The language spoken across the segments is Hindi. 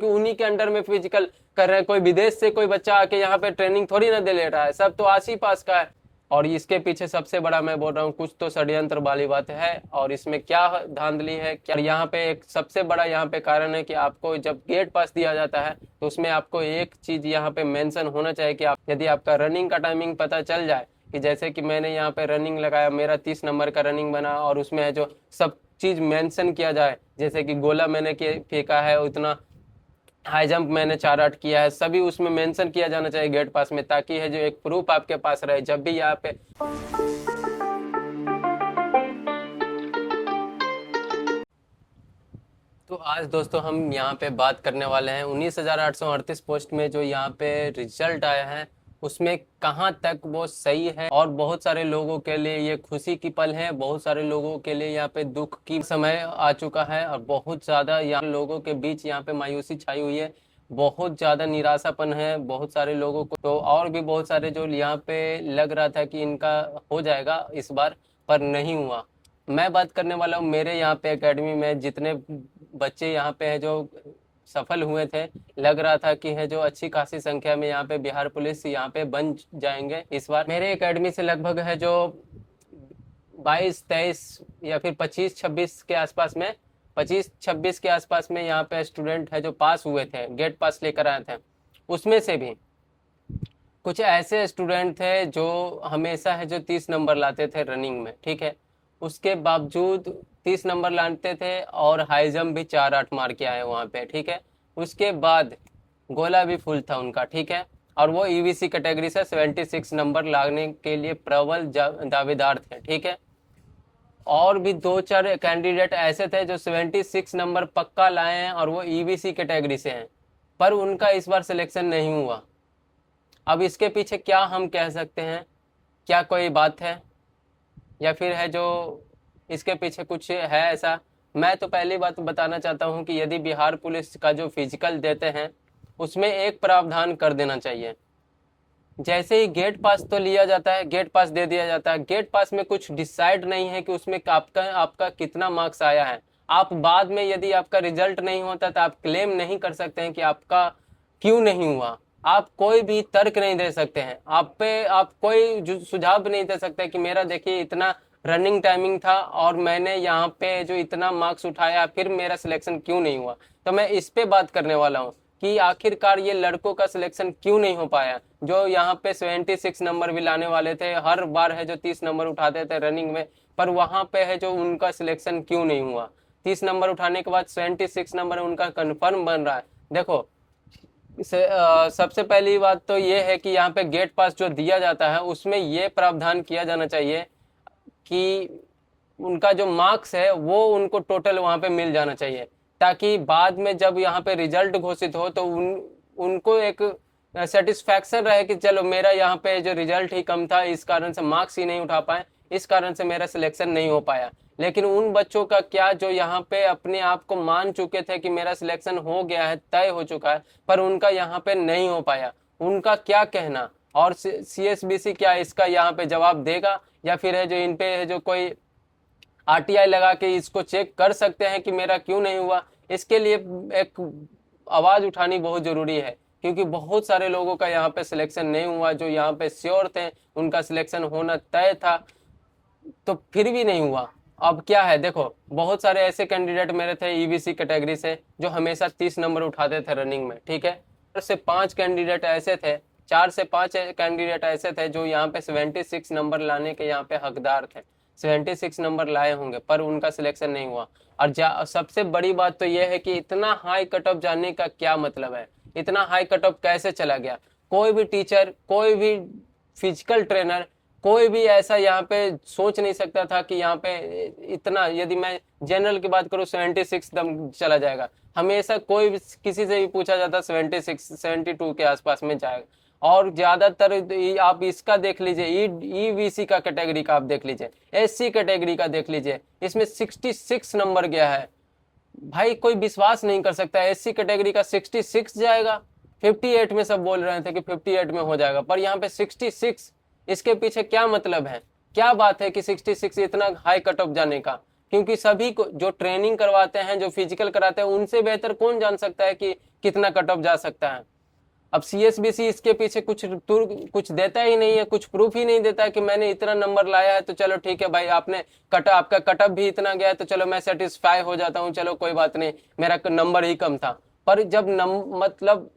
कि उन्हीं के अंडर में फिजिकल कर रहे हैं। कोई विदेश से कोई बच्चा आके यहाँ पे ट्रेनिंग थोड़ी ना दे ले रहा है, सब तो आस ही पास का है। और इसके पीछे सबसे बड़ा मैं बोल रहा हूँ कुछ तो षड्यंत्र वाली बात है। और इसमें क्या धांधली है क्या, यहाँ पे एक सबसे बड़ा यहाँ पे कारण है कि आपको जब गेट पास दिया जाता है तो उसमें आपको एक चीज यहाँ पे मेंशन होना चाहिए कि आप, यदि आपका रनिंग का टाइमिंग पता चल जाए कि जैसे कि मैंने यहाँ पे रनिंग लगाया, मेरा 30 नंबर का रनिंग बना और उसमें है जो सब चीज मेंशन किया जाए, जैसे कि गोला मैंने फेंका है उतना, हाई जंप मैंने 4-8 किया है, सभी उसमें मेंशन किया जाना चाहिए गेट पास में, ताकि है जो एक प्रूफ आपके पास रहे जब भी यहाँ पे। तो आज दोस्तों हम यहाँ पे बात करने वाले हैं 19,838 पोस्ट में जो यहाँ पे रिजल्ट आया है उसमें कहाँ तक वो सही है। और बहुत सारे लोगों के लिए ये खुशी की पल है, बहुत सारे लोगों के लिए यहाँ पे दुख की समय आ चुका है, और बहुत ज़्यादा यहाँ लोगों के बीच यहाँ पे मायूसी छाई हुई है, बहुत ज़्यादा निराशापन है बहुत सारे लोगों को। तो और भी बहुत सारे जो यहाँ पे लग रहा था कि इनका हो जाएगा इस बार, पर नहीं हुआ। मैं बात करने वाला हूँ मेरे यहाँ पे एकेडमी में जितने बच्चे यहाँ पे हैं जो सफल हुए थे, लग रहा था कि है जो अच्छी खासी संख्या में यहाँ पे बिहार पुलिस यहाँ पे बन जाएंगे इस बार। मेरे एकेडमी से लगभग है जो 22-23 या फिर 25-26 के आसपास में, 25-26 के आसपास में यहाँ पे स्टूडेंट है जो पास हुए थे, गेट पास लेकर आए थे। उसमें से भी कुछ ऐसे स्टूडेंट थे जो हमेशा है जो 30 नंबर लाते थे रनिंग में, ठीक है, उसके बावजूद 30 नंबर लाते थे और हाई जंप भी 4-8 मार के आए वहाँ पे, ठीक है। उसके बाद गोला भी फुल था उनका, ठीक है, और वो ईवीसी कैटेगरी से 76 नंबर लाने के लिए प्रबल दावेदार थे, ठीक है। और भी 2-4 कैंडिडेट ऐसे थे जो 76 नंबर पक्का लाए हैं और वो ईवीसी कैटेगरी से हैं, पर उनका इस बार सिलेक्शन नहीं हुआ। अब इसके पीछे क्या हम कह सकते हैं, क्या कोई बात है या फिर है जो इसके पीछे कुछ है ऐसा। मैं तो पहली बात बताना चाहता हूं कि यदि बिहार पुलिस का जो फिजिकल देते हैं उसमें एक प्रावधान कर देना चाहिए। जैसे ही गेट पास तो लिया जाता है, गेट पास दे दिया जाता है, गेट पास में कुछ डिसाइड नहीं है कि उसमें आपका आपका कितना मार्क्स आया है। आप बाद में यदि आपका रिजल्ट नहीं होता तो आप क्लेम नहीं कर सकते हैं कि आपका क्यों नहीं हुआ। आप कोई भी तर्क नहीं दे सकते हैं, आप कोई सुझाव नहीं दे सकते कि मेरा देखिए इतना रनिंग टाइमिंग था और मैंने यहाँ पे जो इतना मार्क्स उठाया फिर मेरा सिलेक्शन क्यों नहीं हुआ। तो मैं इस पे बात करने वाला हूँ कि आखिरकार ये लड़कों का सिलेक्शन क्यों नहीं हो पाया, जो यहाँ पे 76 नंबर भी लाने वाले थे, हर बार है जो 30 नंबर उठाते थे रनिंग में, पर वहां पे है जो उनका सिलेक्शन क्यों नहीं हुआ। 30 नंबर उठाने के बाद 76 नंबर उनका कंफर्म बन रहा है। देखो सबसे पहली बात तो ये है कि यहाँ पे गेट पास जो दिया जाता है उसमें ये प्रावधान किया जाना चाहिए कि उनका जो मार्क्स है वो उनको टोटल वहां पे मिल जाना चाहिए, ताकि बाद में जब यहाँ पे रिजल्ट घोषित हो तो उनको एक सेटिस्फैक्शन रहे कि चलो मेरा यहाँ पे जो रिजल्ट ही कम था, इस कारण से मार्क्स ही नहीं उठा पाए, इस कारण से मेरा सिलेक्शन नहीं हो पाया। लेकिन उन बच्चों का क्या जो यहाँ पे अपने आप को मान चुके थे कि मेरा सिलेक्शन हो गया है, तय हो चुका है, पर उनका यहाँ पे नहीं हो पाया, उनका क्या कहना। और सीएसबीसी क्या इसका यहाँ पे जवाब देगा, या फिर है जो इन पे है जो कोई आरटीआई लगा के इसको चेक कर सकते हैं कि मेरा क्यों नहीं हुआ। इसके लिए एक आवाज उठानी बहुत जरूरी है, क्योंकि बहुत सारे लोगों का यहाँ पे सिलेक्शन नहीं हुआ, जो यहाँ पे श्योर थे उनका सिलेक्शन होना तय था, तो फिर भी नहीं हुआ। अब क्या है, देखो बहुत सारे ऐसे कैंडिडेट मेरे थे ईवीसी कैटेगरी से जो हमेशा 30 नंबर उठाते थे रनिंग में, ठीक है। 4 से 5 कैंडिडेट ऐसे थे, 4 से 5 कैंडिडेट ऐसे थे जो यहाँ पे 76 नंबर लाने के यहाँ पे हकदार थे, 76 नंबर लाए होंगे, पर उनका सिलेक्शन नहीं हुआ। और सबसे बड़ी बात तो यह है कि इतना हाई कट ऑफ जाने का क्या मतलब है, इतना हाई कट ऑफ कैसे चला गया। कोई भी टीचर, कोई भी फिजिकल ट्रेनर, कोई भी ऐसा यहाँ पे सोच नहीं सकता था कि यहाँ पे इतना, यदि मैं जनरल की बात करूँ 76 दम चला जाएगा। हमेशा कोई भी किसी से भी पूछा जाता 76 72 के आसपास में जाएगा। और ज्यादातर आप इसका देख लीजिए, ईवीसी का कैटेगरी का आप देख लीजिए, एससी कैटेगरी का देख लीजिए, इसमें 66 नंबर गया है। भाई कोई विश्वास नहीं कर सकता, एससी कैटेगरी का 66 जाएगा। 58 में सब बोल रहे थे कि 58 में हो जाएगा, पर यहाँ पे 66, इसके पीछे क्या मतलब है, क्या बात है कि 66 इतना हाई कट ऑफ जाने का। क्योंकि सभी को जो ट्रेनिंग करवाते हैं, जो फिजिकल कराते हैं, उनसे बेहतर कौन जान सकता है कि कितना कट ऑफ जा सकता है। अब CSBC इसके पीछे कुछ देता ही नहीं है, कुछ प्रूफ ही नहीं देता है कि मैंने इतना नंबर लाया है तो चलो ठीक है भाई, आपने आपका कट ऑफ भी इतना गया है तो चलो मैं सेटिस्फाई हो जाता हूँ, चलो कोई बात नहीं, मेरा नंबर ही कम था। पर जब मतलब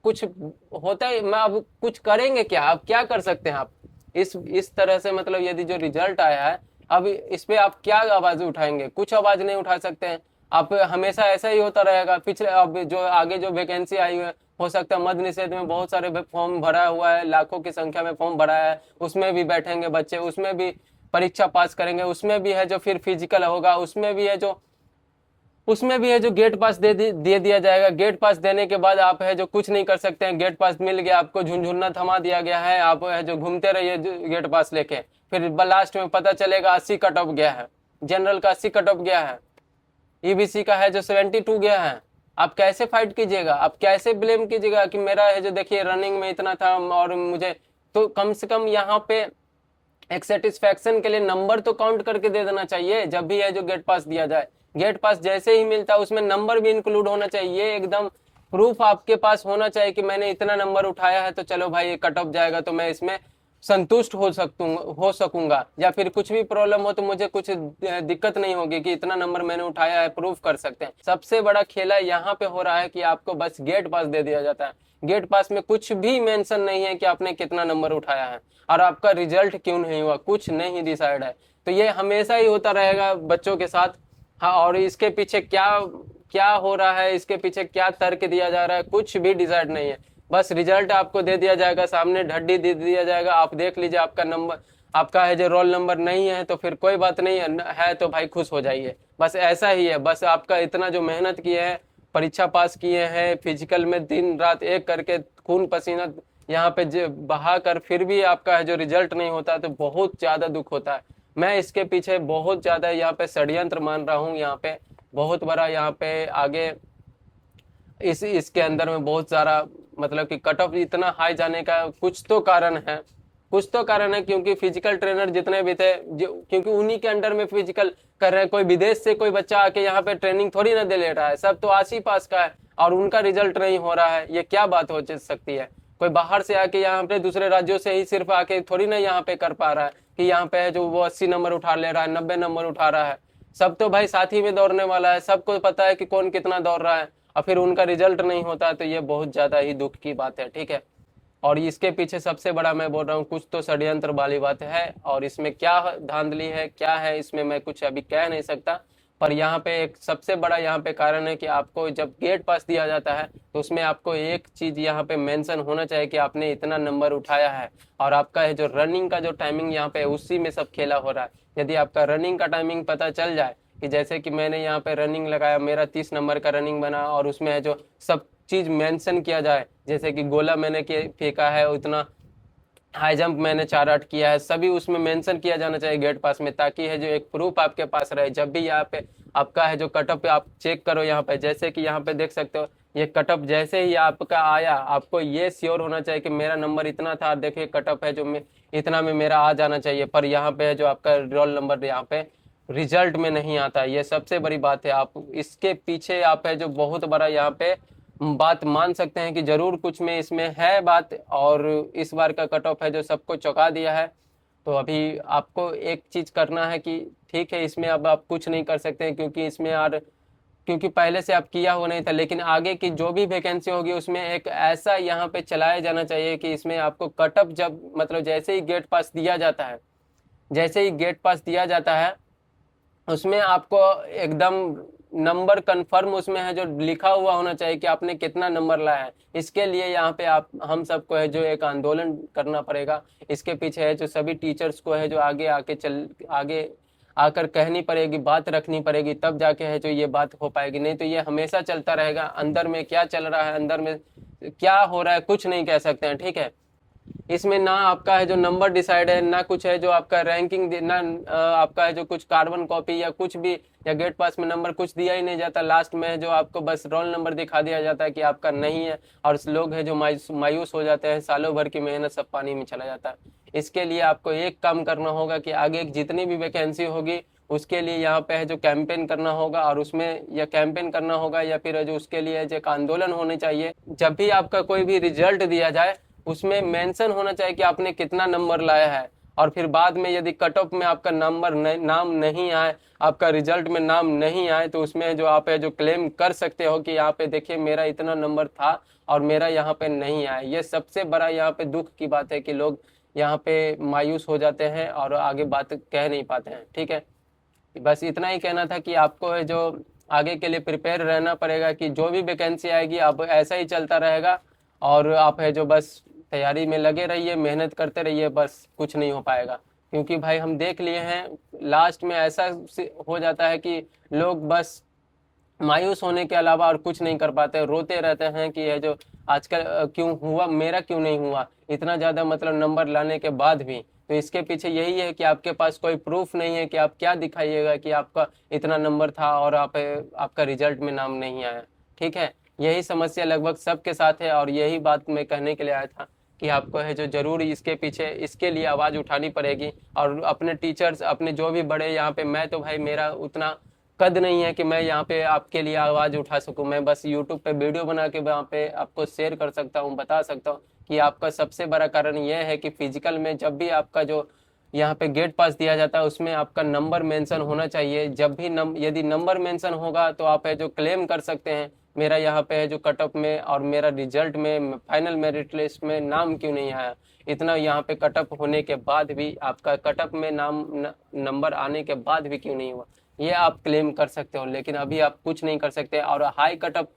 कुछ होता है, मैं अब कुछ करेंगे क्या, अब क्या कर सकते हैं आप इस तरह से, मतलब यदि जो रिजल्ट आया है अब इस पे आप क्या आवाज उठाएंगे, कुछ आवाज नहीं उठा सकते हैं आप। हमेशा ऐसा ही होता रहेगा। पिछले अब जो आगे जो वैकेंसी आई है, हो सकता है मध्य निषेध में बहुत सारे फॉर्म भरा हुआ है, लाखों की संख्या में फॉर्म भरा है, उसमें भी बैठेंगे बच्चे, उसमें भी परीक्षा पास करेंगे, उसमें भी है जो फिर फिजिकल होगा, उसमें भी है जो गेट पास दे दिया जाएगा। गेट पास देने के बाद आप है जो कुछ नहीं कर सकते हैं, गेट पास मिल गया आपको, झुनझुना थमा दिया गया है, आप है जो घूमते रहिए गेट पास लेके, फिर लास्ट में पता चलेगा 80 कट ऑफ गया है, जनरल का 80 कट ऑफ गया है, EBC का है जो 72 गया है। आप कैसे फाइट कीजिएगा, आप कैसे ब्लेम कीजिएगा कि मेरा है जो देखिए रनिंग में इतना था और मुझे, तो कम से कम यहाँ पे एक सेटिस्फैक्शन के लिए नंबर तो काउंट करके दे देना चाहिए जब भी है जो गेट पास दिया जाए। गेट पास जैसे ही मिलता है उसमें नंबर भी इंक्लूड होना चाहिए, एकदम प्रूफ आपके पास होना चाहिए कि मैंने इतना नंबर उठाया है तो चलो भाई ये कट ऑफ जाएगा तो मैं इसमें संतुष्ट हो सकूंगा, या फिर कुछ भी प्रॉब्लम हो तो मुझे कुछ दिक्कत नहीं होगी कि इतना नंबर मैंने उठाया है, प्रूफ कर सकते हैं। सबसे बड़ा खेला यहाँ पे हो रहा है कि आपको बस गेट पास दे दिया जाता है, गेट पास में कुछ भी मेंशन नहीं है कि आपने कितना नंबर उठाया है और आपका रिजल्ट क्यों नहीं हुआ, कुछ नहीं डिसाइड है। तो ये हमेशा ही होता रहेगा बच्चों के साथ। हाँ, और इसके पीछे क्या क्या हो रहा है, इसके पीछे क्या तर्क दिया जा रहा है, कुछ भी डिसाइड नहीं है। बस रिजल्ट आपको दे दिया जाएगा, सामने ढड्डी दे दिया जाएगा, आप देख लीजिए आपका नंबर, आपका है जो रोल नंबर नहीं है तो फिर कोई बात नहीं है तो भाई खुश हो जाइए, बस ऐसा ही है। बस आपका इतना जो मेहनत किए हैं, परीक्षा पास किए हैं, फिजिकल में दिन रात एक करके खून पसीना यहाँ पे बहा कर, फिर भी आपका है जो रिजल्ट नहीं होता तो बहुत ज्यादा दुख होता है। मैं इसके पीछे बहुत ज्यादा यहाँ पे षड्यंत्र मान रहा हूँ, यहाँ पे बहुत बड़ा यहाँ पे आगे इसके अंदर में बहुत सारा, मतलब कि कट ऑफ इतना हाई जाने का कुछ तो कारण है, कुछ तो कारण है। क्योंकि फिजिकल ट्रेनर जितने भी थे क्योंकि उन्हीं के अंडर में फिजिकल कर रहे हैं, कोई विदेश से कोई बच्चा आके यहाँ पे ट्रेनिंग थोड़ी ना दे ले रहा है, सब तो आस ही पास का है और उनका रिजल्ट नहीं हो रहा है, ये क्या बात हो सकती है। कोई बाहर से आके यहाँ पे दूसरे राज्यों से ही सिर्फ आके थोड़ी ना यहाँ पे कर पा रहा है कि यहाँ पे जो वो 80 नंबर उठा ले रहा है, 90 नंबर उठा रहा है। सब तो भाई साथ ही में दौड़ने वाला है, सबको पता है कि कौन कितना दौड़ रहा है, और फिर उनका रिजल्ट नहीं होता तो ये बहुत ज्यादा ही दुख की बात है, ठीक है। और इसके पीछे सबसे बड़ा मैं बोल रहा हूँ कुछ तो षड्यंत्र वाली बात है, और इसमें क्या धांधली है क्या है इसमें मैं कुछ अभी कह नहीं सकता। पर यहाँ पे एक सबसे बड़ा यहाँ पे कारण है कि आपको जब गेट पास दिया जाता है तो उसमें आपको एक चीज यहाँ पे मेंशन होना चाहिए कि आपने इतना नंबर उठाया है, और आपका है जो रनिंग का जो टाइमिंग यहाँ पे उसी में सब खेला हो रहा है। यदि आपका रनिंग का टाइमिंग पता चल जाए कि जैसे कि मैंने यहाँ पे रनिंग लगाया, मेरा 30 नंबर का रनिंग बना, और उसमें है जो सब चीज मेंशन किया जाए, जैसे कि गोला मैंने फेंका है उतना, हाई जंप मैंने 4-8 किया है, सभी उसमें मेंशन किया जाना चाहिए गेट पास में, ताकि है जो एक प्रूफ आपके पास रहे। जब भी यहाँ पे आपका है जो कटअप पे आप चेक करो, यहाँ पे जैसे कि यहाँ पे देख सकते हो, ये कटअप जैसे ही आपका आया आपको ये श्योर होना चाहिए कि मेरा नंबर इतना था, देखिए कटअप है जो इतना में मेरा आ जाना चाहिए। पर यहाँ पे है जो आपका रोल नंबर यहाँ पे रिजल्ट में नहीं आता, ये सबसे बड़ी बात है। आप इसके पीछे आप है जो बहुत बड़ा यहाँ पे बात मान सकते हैं कि जरूर कुछ में इसमें है बात, और इस बार का कट ऑफ है जो सबको चौंका दिया है। तो अभी आपको एक चीज करना है कि ठीक है इसमें अब आप कुछ नहीं कर सकते हैं, क्योंकि इसमें यार क्योंकि पहले से आप किया हो नहीं था, लेकिन आगे की जो भी वैकेंसी होगी उसमें एक ऐसा यहाँ पे चलाया जाना चाहिए कि इसमें आपको कट ऑफ जब मतलब जैसे ही गेट पास दिया जाता है, जैसे ही गेट पास दिया जाता है उसमें आपको एकदम नंबर कंफर्म उसमें है जो लिखा हुआ होना चाहिए कि आपने कितना नंबर लाया है। इसके लिए यहाँ पे आप हम सबको है जो एक आंदोलन करना पड़ेगा, इसके पीछे है जो सभी टीचर्स को है जो आगे आकर कहनी पड़ेगी, बात रखनी पड़ेगी, तब जाके है जो ये बात हो पाएगी। नहीं तो ये हमेशा चलता रहेगा, अंदर में क्या चल रहा है, अंदर में क्या हो रहा है कुछ नहीं कह सकते हैं, ठीक है। इसमें ना आपका है जो नंबर डिसाइड है, ना कुछ है जो आपका रैंकिंग, ना आपका है जो कुछ कार्बन कॉपी या कुछ भी, या गेट पास में नंबर कुछ दिया ही नहीं जाता। लास्ट में है जो आपको बस रोल नंबर दिखा दिया जाता है कि आपका नहीं है, और लोग है जो मायूस हो जाते हैं, सालों भर की मेहनत सब पानी में चला जाता है। इसके लिए आपको एक काम करना होगा कि आगे जितनी भी वैकेंसी होगी उसके लिए यहाँ पे है जो कैंपेन करना होगा, और उसमें या कैंपेन करना होगा या फिर जो उसके लिए जो एक आंदोलन होने चाहिए। जब भी आपका कोई भी रिजल्ट दिया जाए उसमें मेंशन होना चाहिए कि आपने कितना नंबर लाया है, और फिर बाद में यदि कट ऑफ में आपका नाम नहीं आए, आपका रिजल्ट में नाम नहीं आए, तो उसमें जो आप है जो क्लेम कर सकते हो कि यहाँ पे देखिए मेरा इतना नंबर था और मेरा यहाँ पे नहीं आया। ये सबसे बड़ा यहाँ पे दुख की बात है कि लोग यहाँ पे मायूस हो जाते हैं और आगे बात कह नहीं पाते हैं। ठीक है, बस इतना ही कहना था कि आपको है जो आगे के लिए प्रिपेयर रहना पड़ेगा कि जो भी वैकेंसी आएगी अब ऐसा ही चलता रहेगा, और आप है जो बस तैयारी में लगे रहिए, मेहनत करते रहिए, बस कुछ नहीं हो पाएगा। क्योंकि भाई हम देख लिए हैं लास्ट में ऐसा हो जाता है कि लोग बस मायूस होने के अलावा और कुछ नहीं कर पाते, रोते रहते हैं कि ये जो आजकल क्यों हुआ, मेरा क्यों नहीं हुआ, इतना ज़्यादा मतलब नंबर लाने के बाद भी। तो इसके पीछे यही है कि आपके पास कोई प्रूफ नहीं है कि आप क्या दिखाइएगा कि आपका इतना नंबर था और आपका रिजल्ट में नाम नहीं आया। ठीक है, यही समस्या लगभग सबके साथ है, और यही बात मैं कहने के लिए आया था कि आपको है जो जरूर इसके पीछे इसके लिए आवाज़ उठानी पड़ेगी। और अपने टीचर्स, अपने जो भी बड़े यहाँ पे, मैं तो भाई मेरा उतना कद नहीं है कि मैं यहाँ पे आपके लिए आवाज़ उठा सकूं। मैं बस यूट्यूब पे वीडियो बना के वहाँ पे आपको शेयर कर सकता हूँ, बता सकता हूँ कि आपका सबसे बड़ा कारण यह है कि फिजिकल में जब भी आपका जो यहाँ पे गेट पास दिया जाता है उसमें आपका नंबर मेंशन होना चाहिए। जब भी यदि नंबर मेंशन होगा तो आप है जो क्लेम कर सकते हैं मेरा यहाँ पे है जो कट ऑफ में और मेरा रिजल्ट में फाइनल मेरिट लिस्ट में नाम क्यों नहीं आया। इतना यहाँ पे कट ऑफ होने के बाद भी, आपका कट ऑफ में नंबर आने के बाद भी क्यों नहीं हुआ, ये आप क्लेम कर सकते हो। लेकिन अभी आप कुछ नहीं कर सकते। और हाई कट ऑफ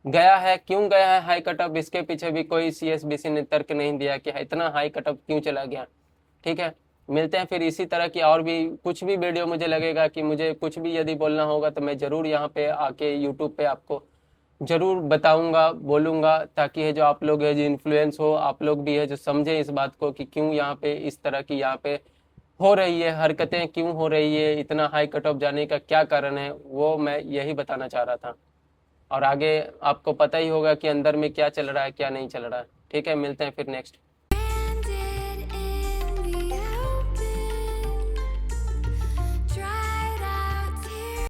गया है, क्यों गया है हाई कट ऑफ, इसके पीछे भी कोई सीएसबीसी ने तर्क नहीं दिया कि इतना हाई कट ऑफ क्यों चला गया। ठीक है, मिलते हैं फिर इसी तरह की और भी कुछ भी वीडियो। मुझे लगेगा कि मुझे कुछ भी यदि बोलना होगा तो मैं ज़रूर यहाँ पे आके यूट्यूब पे आपको ज़रूर बताऊंगा, बोलूंगा, ताकि है जो आप लोग है जो इन्फ्लुएंस हो, आप लोग भी है जो समझें इस बात को कि क्यों यहाँ पे इस तरह की यहाँ पे हो रही है हरकतें, क्यों हो रही है, इतना हाई कट ऑफ जाने का क्या कारण है, वो मैं यही बताना चाह रहा था। और आगे आपको पता ही होगा कि अंदर में क्या चल रहा है क्या नहीं चल रहा है। ठीक है, मिलते हैं फिर नेक्स्ट।